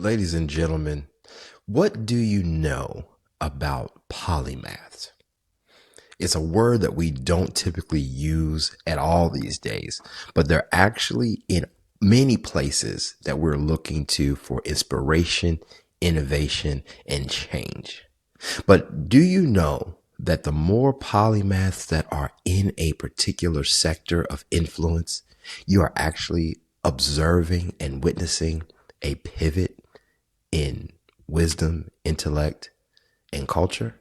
Ladies and gentlemen, what do you know about polymaths? It's a word that we don't typically use at all these days, but they're actually in many places that we're looking to for inspiration, innovation, and change. But do you know that the more polymaths that are in a particular sector of influence, you are actually observing and witnessing a pivot in wisdom, intellect, and culture?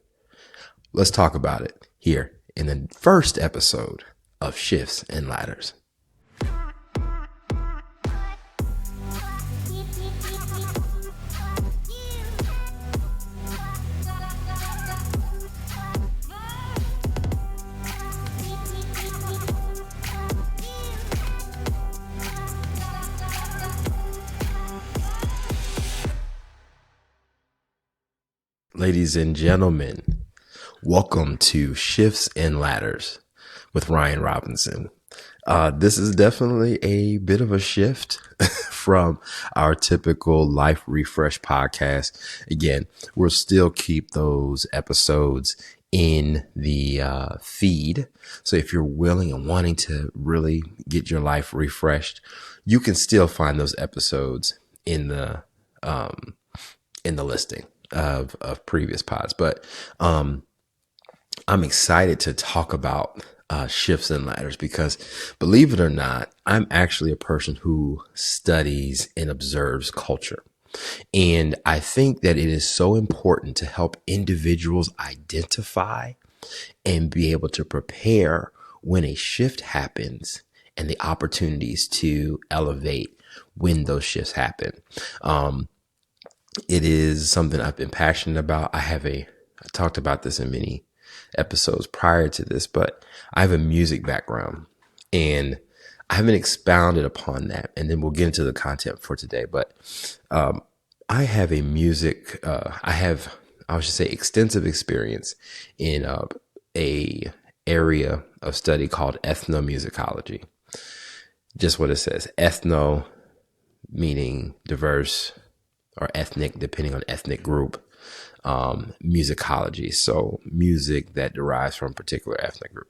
Let's talk about it here in the first episode of Shifts and Ladders. Ladies and gentlemen, welcome to Shifts and Ladders with Ryan Robinson. This is definitely a bit of a shift from our typical Life Refresh podcast. Again, we'll still keep those episodes in the feed. So if you're willing and wanting to really get your life refreshed, you can still find those episodes in the listing of previous pods. But I'm excited to talk about shifts and ladders because, believe it or not, I'm actually a person who studies and observes culture. And I think that it is so important to help individuals identify and be able to prepare when a shift happens and the opportunities to elevate when those shifts happen. It is something I've been passionate about. I talked about this in many episodes prior to this, but I have a music background and I haven't expounded upon that. And then we'll get into the content for today. But I have I should say, extensive experience in a area of study called ethnomusicology. Just what it says, ethno meaning diverse, or ethnic, depending on ethnic group, musicology. So music that derives from a particular ethnic group.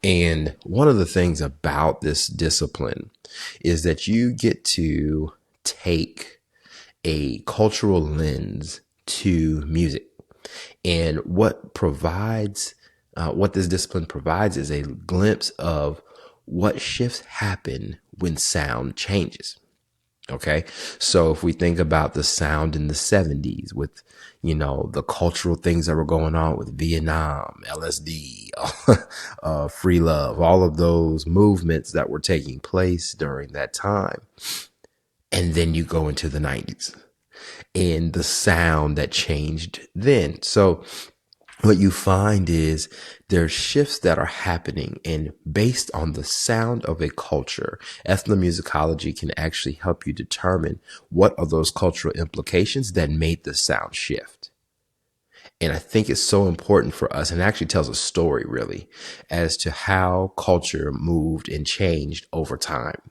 And one of the things about this discipline is that you get to take a cultural lens to music. And what this discipline provides is a glimpse of what shifts happen when sound changes. Okay. So if we think about the sound in the 70s with, the cultural things that were going on with Vietnam, LSD, free love, all of those movements that were taking place during that time. And then you go into the 90s and the sound that changed then. So what you find is there's shifts that are happening, and based on the sound of a culture, ethnomusicology can actually help you determine what are those cultural implications that made the sound shift. And I think it's so important for us, and it actually tells a story really as to how culture moved and changed over time,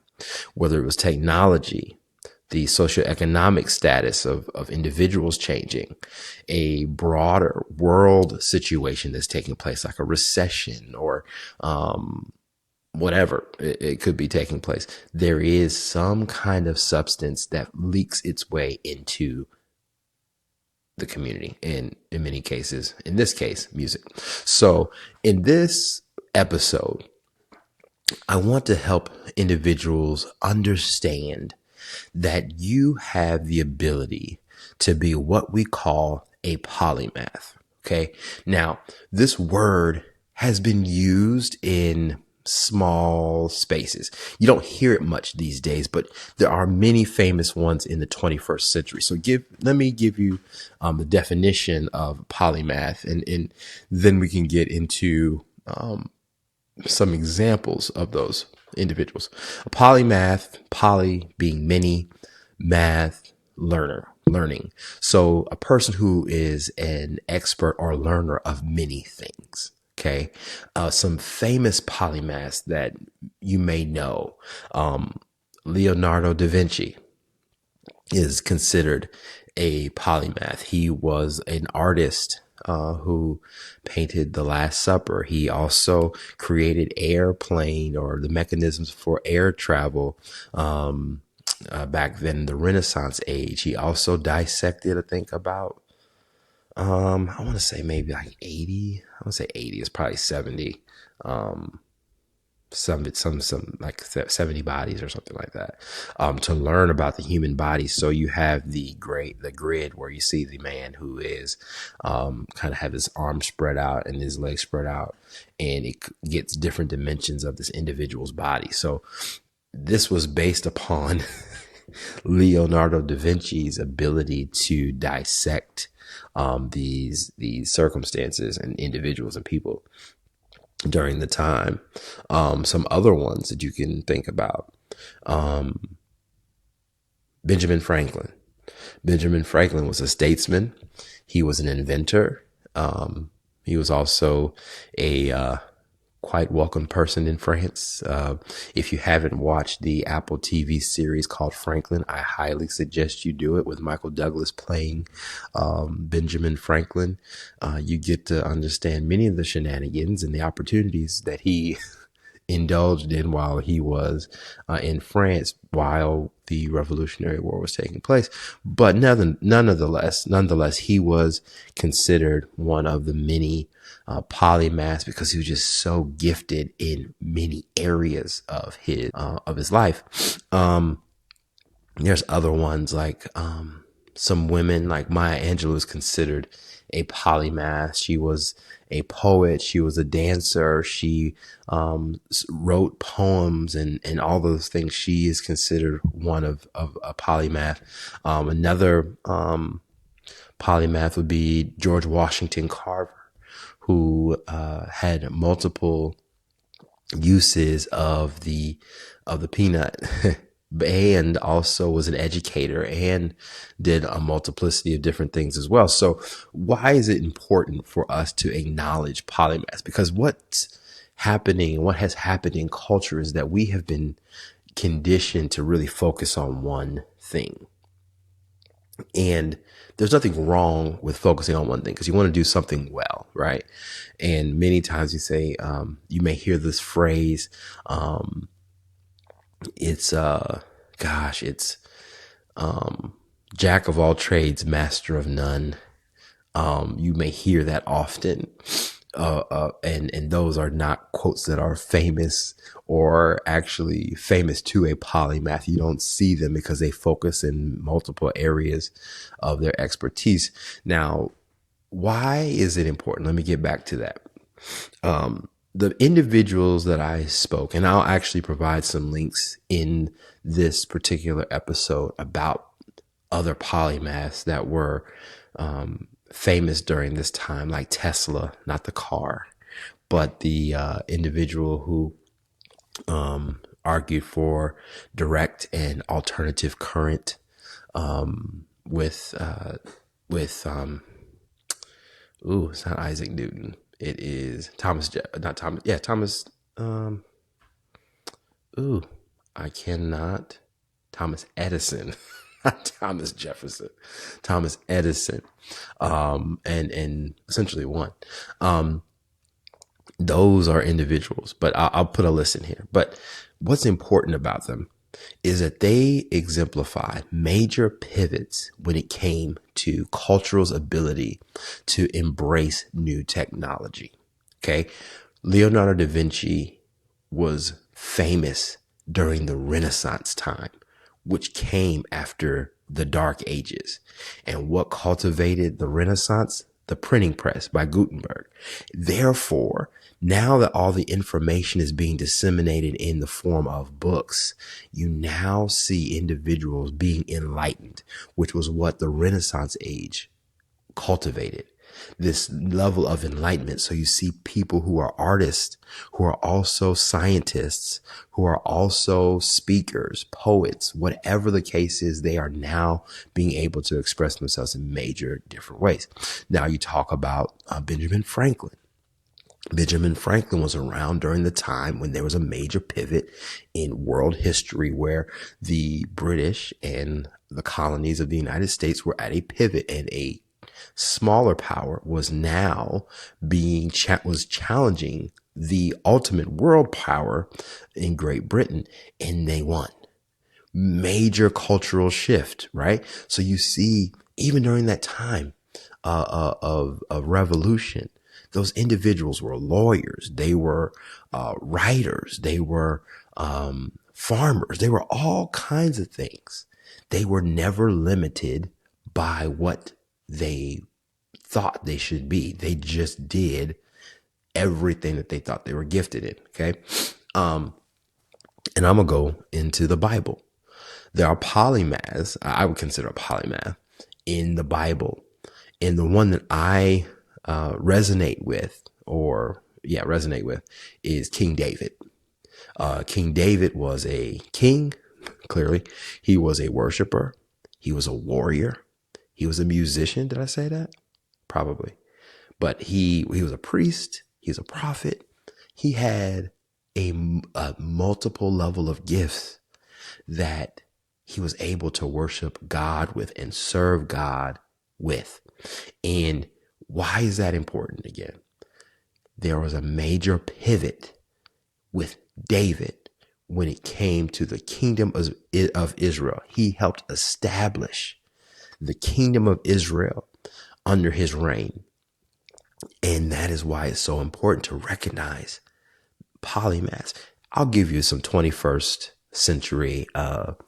whether it was technology, the socioeconomic status of individuals changing, a broader world situation that's taking place, like a recession or whatever it could be taking place. There is some kind of substance that leaks its way into the community, and in many cases, in this case, music. So in this episode, I want to help individuals understand that you have the ability to be what we call a polymath. Okay. Now, this word has been used in small spaces. You don't hear it much these days, but there are many famous ones in the 21st century. So let me give you the definition of polymath, and then we can get into some examples of those individuals. A polymath, poly being many, math, learning. So a person who is an expert or learner of many things. Okay. Some famous polymaths that you may know, Leonardo Davinci, is considered a polymath. He was an artist who painted The Last Supper. He also created airplane or the mechanisms for air travel back then, the Renaissance age. He also dissected, I think, about I want to say maybe like 80. I want to say 80. It's probably 70. Some like 70 bodies or something like that, to learn about the human body. So you have the grid where you see the man who is kind of have his arms spread out and his legs spread out, and it gets different dimensions of this individual's body. So this was based upon Leonardo da Vinci's ability to dissect these circumstances and individuals and people during the time. Some other ones that you can think about. Benjamin Franklin. Benjamin Franklin was a statesman. He was an inventor. He was also a quite welcome person in France. If you haven't watched the Apple TV series called Franklin, I highly suggest you do it, with Michael Douglas playing Benjamin Franklin. You get to understand many of the shenanigans and the opportunities that he indulged in while he was in France while the Revolutionary War was taking place. But nonetheless, he was considered one of the many polymaths because he was just so gifted in many areas of his life. There's other ones like some women, like Maya Angelou is considered a polymath. She was a poet. She was a dancer. She wrote poems and all those things. She is considered one of a polymath. Another polymath would be George Washington Carver, who had multiple uses of the peanut. And also was an educator and did a multiplicity of different things as well. So why is it important for us to acknowledge polymaths? Because what's happening, what has happened in culture is that we have been conditioned to really focus on one thing. And there's nothing wrong with focusing on one thing because you want to do something well, right? And many times you say, you may hear this phrase, it's jack of all trades, master of none. You may hear that often. And those are not quotes that are famous or actually famous to a polymath. You don't see them because they focus in multiple areas of their expertise. Now, why is it important? Let me get back to that. The individuals that I spoke, and I'll actually provide some links in this particular episode about other polymaths that were famous during this time, like Tesla, not the car, but the individual who argued for direct and alternative current with it's not Isaac Newton. It is Thomas. Thomas Edison, not Thomas Jefferson. Thomas Edison, and essentially one. Those are individuals, but I'll put a list in here. But what's important about them is that they exemplify major pivots when it came to culture's ability to embrace new technology. Okay. Leonardo da Vinci was famous during the Renaissance time, which came after the Dark Ages. And what cultivated the Renaissance? The printing press by Gutenberg. Therefore, now that all the information is being disseminated in the form of books, you now see individuals being enlightened, which was what the Renaissance age cultivated. This level of enlightenment. So you see people who are artists, who are also scientists, who are also speakers, poets, whatever the case is, they are now being able to express themselves in major different ways. Now you talk about Benjamin Franklin. Benjamin Franklin was around during the time when there was a major pivot in world history where the British and the colonies of the United States were at a pivot, and a smaller power was now was challenging the ultimate world power in Great Britain, and they won. Major cultural shift, right? So you see, even during that time of revolution, those individuals were lawyers, they were writers, they were farmers, they were all kinds of things. They were never limited by what they thought they should be. They just did everything that they thought they were gifted in. Okay. And I'm going to go into the Bible. There are polymaths. I would consider a polymath in the Bible. And the one that I resonate with is King David. King David was a king. Clearly, he was a worshiper. He was a warrior. He was a musician. Did I say that? Probably. But he was a priest. He was a prophet. He had a multiple level of gifts that he was able to worship God with and serve God with. And why is that important again? There was a major pivot with David when it came to the kingdom of Israel. He helped establish the kingdom of Israel under his reign. And that is why it's so important to recognize polymaths. I'll give you some 21st century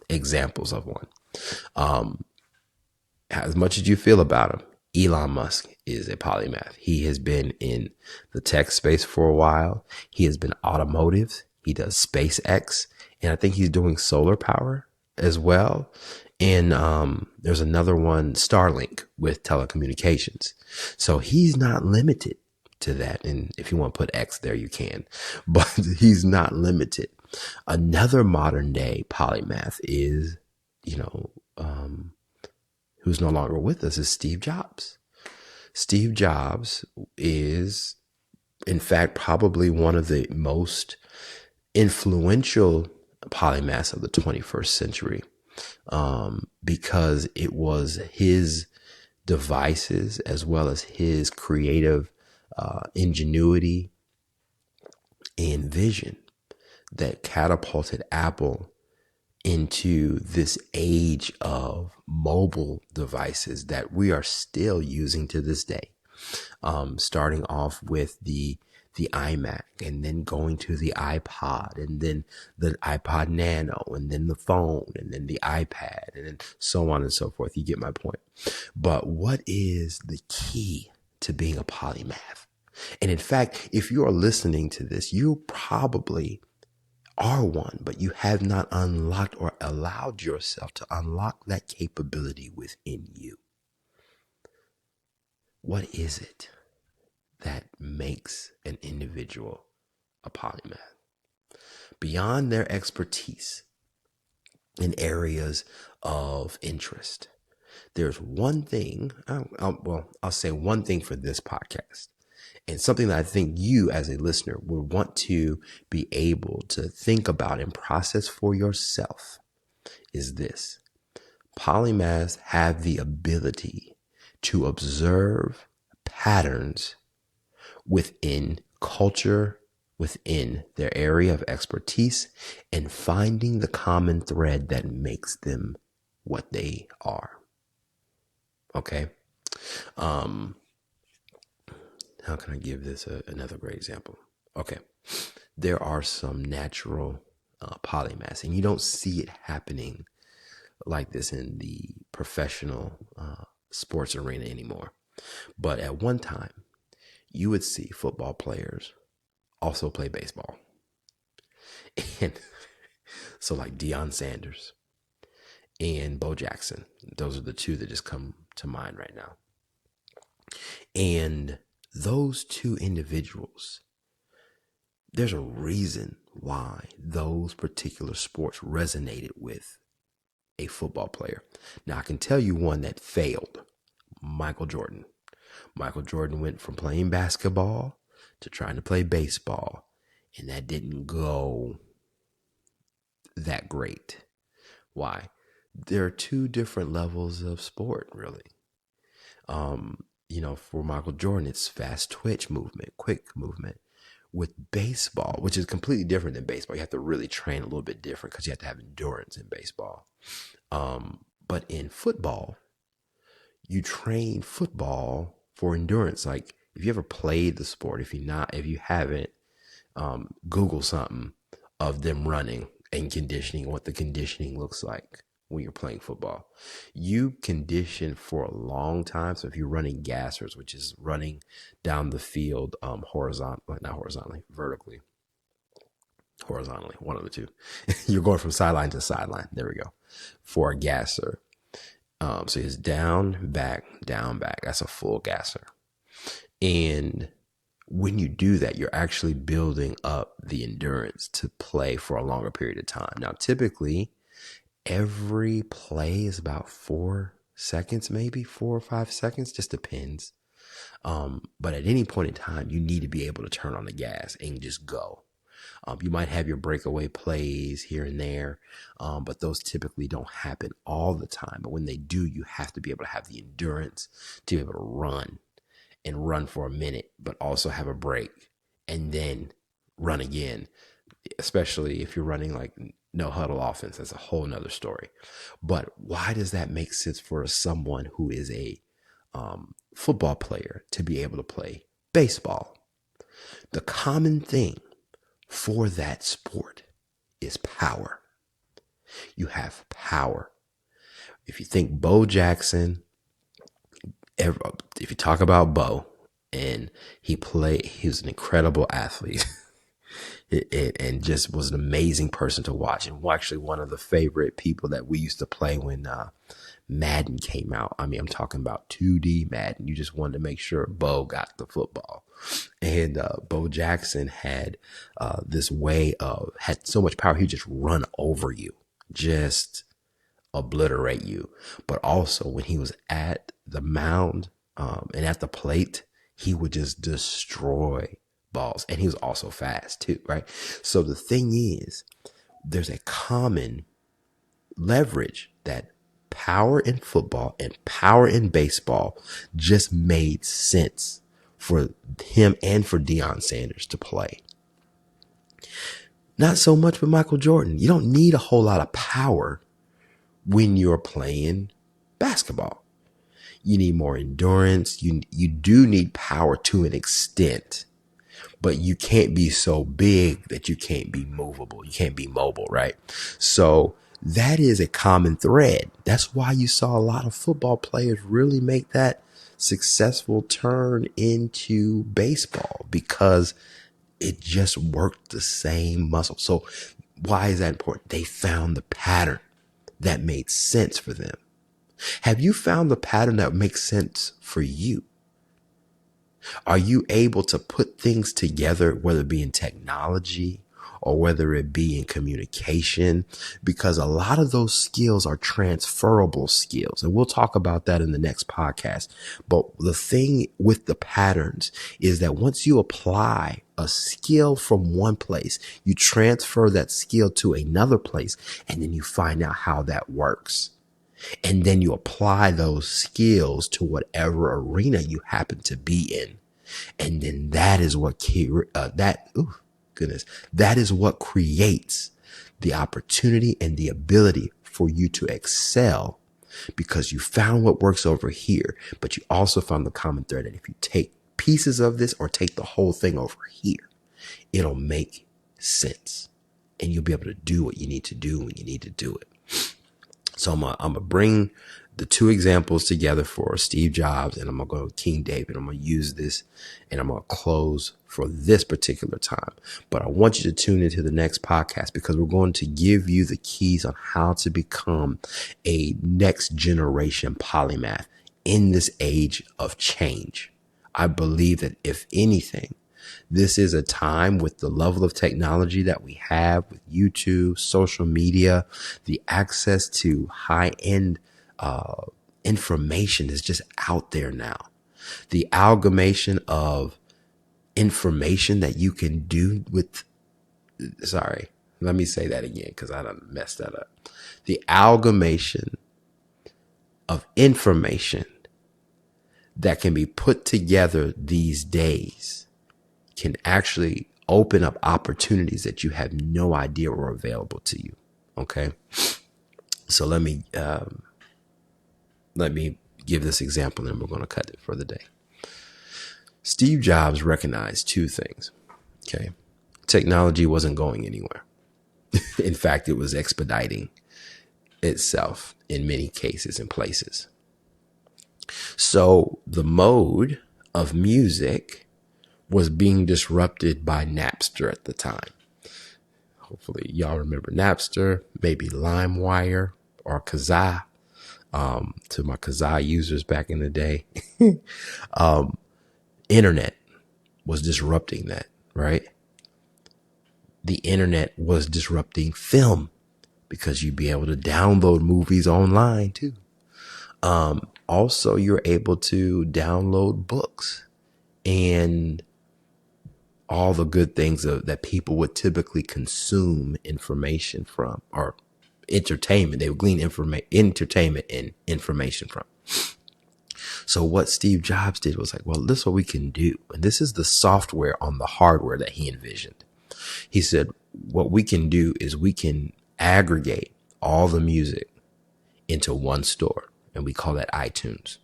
examples of one. As much as you feel about him, Elon Musk is a polymath. He has been in the tech space for a while. He has been automotive. He does SpaceX, and I think he's doing solar power as well. And there's another one, Starlink, with telecommunications. So he's not limited to that. And if you want to put X there, you can, but he's not limited. Another modern day polymath is, who's no longer with us, is Steve Jobs. Steve Jobs is, in fact, probably one of the most influential polymaths of the 21st century, because it was his devices as well as his creative ingenuity and vision that catapulted Apple into this age of mobile devices that we are still using to this day. Starting off with the iMac, and then going to the iPod, and then the iPod Nano, and then the phone, and then the iPad, and then so on and so forth. You get my point. But what is the key to being a polymath? And in fact, if you are listening to this, you probably are one, but you have not unlocked or allowed yourself to unlock that capability within you. What is it that makes an individual a polymath? Beyond their expertise in areas of interest, there's one thing, I'll say one thing for this podcast, and something that I think you as a listener would want to be able to think about and process for yourself is this. Polymaths have the ability to observe patterns within culture, within their area of expertise, and finding the common thread that makes them what they are. Okay. How can I give this another great example? Okay. There are some natural polymaths, and you don't see it happening like this in the professional sports arena anymore. But at one time, you would see football players also play baseball. And so like Deion Sanders and Bo Jackson, those are the two that just come to mind right now. And those two individuals, there's a reason why those particular sports resonated with a football player. Now, I can tell you one that failed. Michael Jordan. Michael Jordan went from playing basketball to trying to play baseball, and that didn't go that great. Why? There are two different levels of sport, really. For Michael Jordan, it's fast twitch movement, quick movement. With baseball, which is completely different than baseball, you have to really train a little bit different because you have to have endurance in baseball. But in football, you train football for endurance. Like if you ever played the sport, if you haven't, Google something of them running and conditioning, what the conditioning looks like when you're playing football. You condition for a long time. So if you're running gassers, which is running down the field vertically, one of the two. You're going from sideline to sideline. There we go. For a gasser. So it's down, back. That's a full gasser. And when you do that, you're actually building up the endurance to play for a longer period of time. Now, typically, every play is about 4 seconds, maybe 4 or 5 seconds, just depends. But at any point in time, you need to be able to turn on the gas and just go. You might have your breakaway plays here and there, but those typically don't happen all the time. But when they do, you have to be able to have the endurance to be able to run for a minute, but also have a break and then run again, especially if you're running like no huddle offense. That's a whole nother story. But why does that make sense for someone who is a football player to be able to play baseball? The common thing for that sport is power. You have power. If you think Bo Jackson, if you talk about Bo, and he was an incredible athlete and just was an amazing person to watch, and actually one of the favorite people that we used to play when Madden came out. I mean, I'm talking about 2D Madden. You just wanted to make sure Bo got the football. And Bo Jackson had had so much power, he'd just run over you, just obliterate you. But also when he was at the mound and at the plate, he would just destroy balls. And he was also fast too, right? So the thing is, there's a common leverage that power in football and power in baseball just made sense for him and for Deion Sanders to play. Not so much with Michael Jordan. You don't need a whole lot of power when you're playing basketball. You need more endurance. You do need power to an extent, but you can't be so big that you can't be movable. You can't be mobile, right? So that is a common thread. That's why you saw a lot of football players really make that successful turn into baseball, because it just worked the same muscle. So why is that important? They found the pattern that made sense for them. Have you found the pattern that makes sense for you? Are you able to put things together, whether it be in technology or whether it be in communication? Because a lot of those skills are transferable skills. And we'll talk about that in the next podcast. But the thing with the patterns is that once you apply a skill from one place, you transfer that skill to another place, and then you find out how that works. And then you apply those skills to whatever arena you happen to be in. And then that is what that is what creates the opportunity and the ability for you to excel, because you found what works over here, but you also found the common thread that if you take pieces of this or take the whole thing over here, it'll make sense and you'll be able to do what you need to do when you need to do it. So I'm going to bring the two examples together for Steve Jobs, and I'm going to go to King David. I'm going to use this and I'm going to close for this particular time. But I want you to tune into the next podcast, because we're going to give you the keys on how to become a next generation polymath in this age of change. I believe that if anything, this is a time with the level of technology that we have with YouTube, social media, the access to high-end information is just out there now. The amalgamation of information that you can do with, sorry, let me say that again because I done messed that up. The amalgamation of information that can be put together these days can actually open up opportunities that you have no idea were available to you. Okay. So let me give this example and then we're going to cut it for the day. Steve Jobs recognized two things. Okay. Technology wasn't going anywhere. In fact, it was expediting itself in many cases and places. So the mode of music was being disrupted by Napster at the time. Hopefully y'all remember Napster, maybe LimeWire or Kazaa. To my Kazaa users back in the day, internet was disrupting that, right? The internet was disrupting film because you'd be able to download movies online too. Also, you're able to download books and all the good things that people would typically consume information from, or entertainment. They would glean entertainment and information from. So what Steve Jobs did was like, well, this is what we can do. And this is the software on the hardware that he envisioned. He said, what we can do is we can aggregate all the music into one store. And we call that iTunes.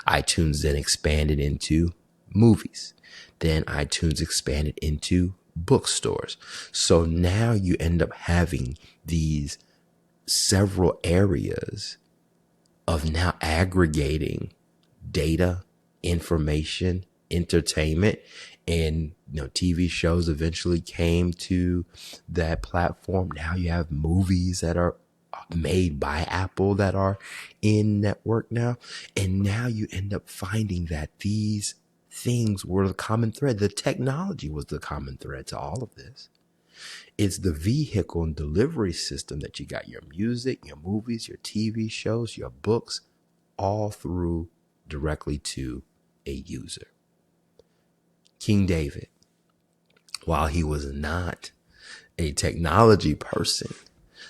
iTunes then expanded into movies. Then iTunes expanded into bookstores. So now you end up having these several areas of now aggregating data, information, entertainment, and TV shows eventually came to that platform. Now you have movies that are made by Apple that are in network now. And now you end up finding that these things were the common thread. The technology was the common thread to all of this. It's the vehicle and delivery system that you got your music, your movies, your TV shows, your books, all through directly to a user. King David, while he was not a technology person,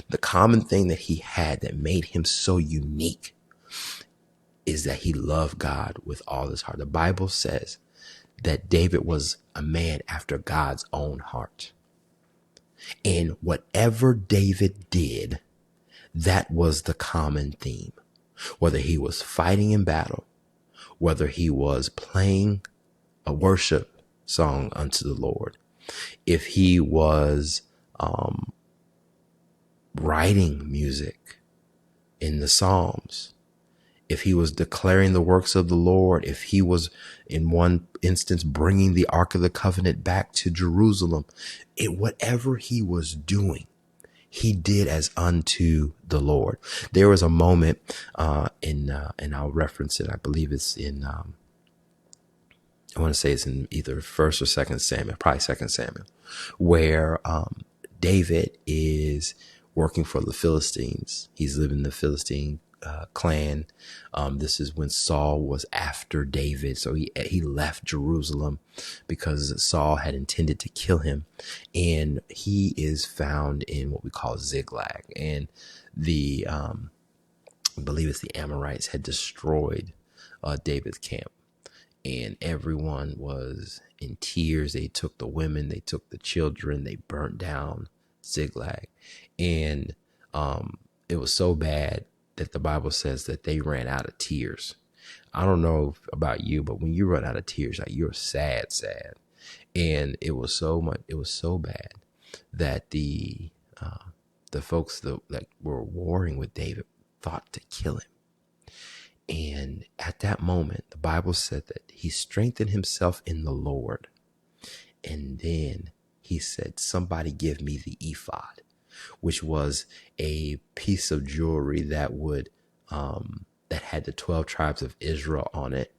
the common thing that he had that made him so unique is that he loved God with all his heart. The Bible says that David was a man after God's own heart. And whatever David did, that was the common theme. Whether he was fighting in battle, whether he was playing a worship song unto the Lord, if he was writing music in the Psalms, if he was declaring the works of the Lord, if he was in one instance bringing the Ark of the Covenant back to Jerusalem, whatever he was doing, he did as unto the Lord. There was a moment and I'll reference it. I believe it's in, I want to say it's in either 1st or 2nd Samuel, probably 2nd Samuel, where David is working for the Philistines. He's living in the Philistine clan. This is when Saul was after David. So he left Jerusalem because Saul had intended to kill him. And he is found in what we call Ziklag. And I believe it's the Amorites had destroyed David's camp. And everyone was in tears. They took the women, they took the children, they burnt down Ziklag. And it was so bad that the Bible says that they ran out of tears. I don't know about you, but when you run out of tears, like, you're sad. And it was so bad that the folks that were warring with David thought to kill him. And at that moment, the Bible said that he strengthened himself in the Lord. And then he said, somebody give me the ephod, which was a piece of jewelry that that had the 12 tribes of Israel on it,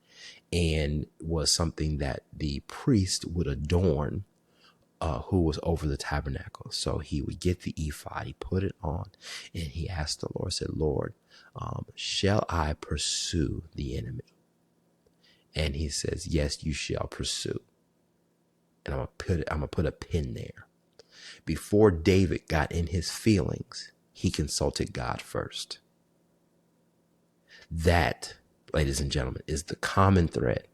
and was something that the priest would adorn who was over the tabernacle. So he would get the ephod, he put it on, and he asked the Lord, said, Lord, shall I pursue the enemy? And he says, yes, you shall pursue. And I'm gonna put a pin there. Before David got in his feelings, he consulted God first. That, ladies and gentlemen, is the common thread.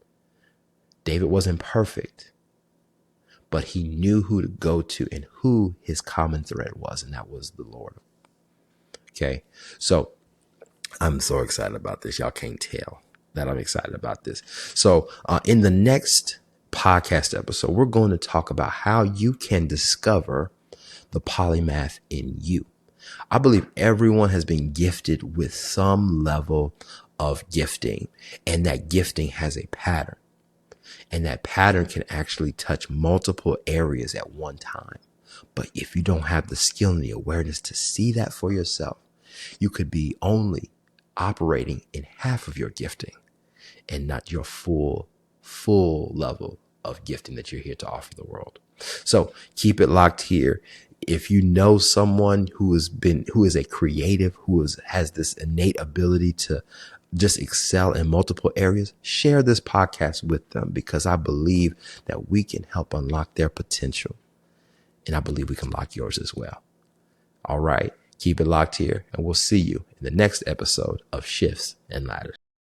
David wasn't perfect, but he knew who to go to and who his common thread was, and that was the Lord. Okay, so I'm so excited about this. Y'all can't tell that I'm excited about this. So in the next podcast episode, we're going to talk about how you can discover the polymath in you. I believe everyone has been gifted with some level of gifting, and that gifting has a pattern. And that pattern can actually touch multiple areas at one time. But if you don't have the skill and the awareness to see that for yourself, you could be only operating in half of your gifting and not your full level of gifting that you're here to offer the world. So keep it locked here. If you know someone who is a creative, has this innate ability to just excel in multiple areas, share this podcast with them, because I believe that we can help unlock their potential. And I believe we can lock yours as well. All right. Keep it locked here, and we'll see you in the next episode of Shifts and Ladders.